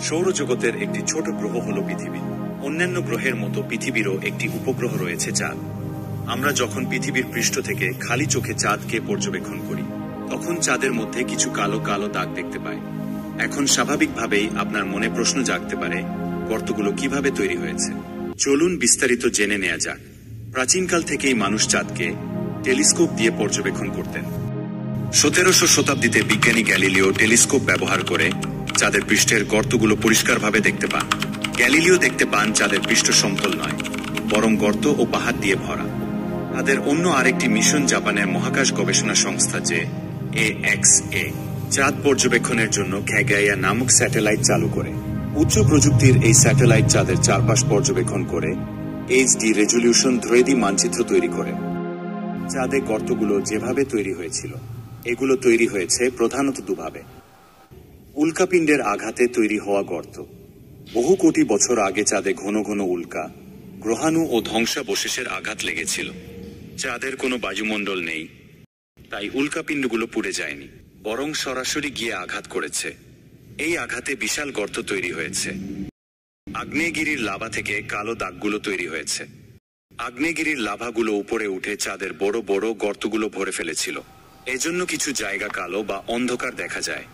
সৌরজগতের একটি ছোট গ্রহ হলো পৃথিবী। অন্যান্য গ্রহের মতো পৃথিবীরও একটি উপগ্রহ রয়েছে, চাঁদ। আমরা যখন পৃথিবীর পৃষ্ঠ থেকে খালি চোখে চাঁদকে পর্যবেক্ষণ করি, তখন চাঁদের মধ্যে কিছু কালো কালো দাগ দেখতে পাই। এখন স্বাভাবিকভাবেই আপনার মনে প্রশ্ন জাগতে পারে, গর্তগুলো কিভাবে তৈরি হয়েছে। চলুন বিস্তারিত জেনে নেওয়া যাক। প্রাচীনকাল থেকেই মানুষ চাঁদকে টেলিস্কোপ দিয়ে পর্যবেক্ষণ করতেন। 17শো শতাব্দীতে বিজ্ঞানী গ্যালিলিও টেলিস্কোপ ব্যবহার করে চাঁদের পৃষ্ঠের গর্তগুলো পরিষ্কারভাবে দেখতে পান। গ্যালিলিও দেখতে পান চাঁদের পৃষ্ঠ সমতল নয়, বরং গর্ত ও পাহাড় দিয়ে ভরা। তাদের অন্য আরেকটি মিশন জাপানের মহাকাশ গবেষণা সংস্থা JAXA চাঁদ পর্যবেক্ষণের জন্য ক্যাগাইয়া নামক স্যাটেলাইট চালু করে। উচ্চ প্রযুক্তির এই স্যাটেলাইট চাঁদের চারপাশ পর্যবেক্ষণ করে HD রেজলিউশন 3D মানচিত্র তৈরি করে। চাঁদে গর্তগুলো যেভাবে তৈরি হয়েছিল, এগুলো তৈরি হয়েছে প্রধানত দুভাবে। উল্কাপিণ্ডের আঘাতে তৈরি হওয়া গর্ত। বহু কোটি বছর আগে চাঁদে ঘন ঘন উল্কা, গ্রহাণু ও ধ্বংসাবশেষের আঘাত লেগেছিল। চাঁদের কোনো বায়ুমণ্ডল নেই, তাই উল্কাপিণ্ডগুলো পুড়ে যায়নি, বরং সরাসরি গিয়ে আঘাত করেছে। এই আঘাতে বিশাল গর্ত তৈরি হয়েছে। আগ্নেয়গিরির লাভা থেকে কালো দাগগুলো তৈরি হয়েছে। আগ্নেয়গিরির লাভাগুলো উপরে উঠে চাঁদের বড় বড় গর্তগুলো ভরে ফেলেছিল। এজন্য কিছু জায়গা কালো বা অন্ধকার দেখা যায়।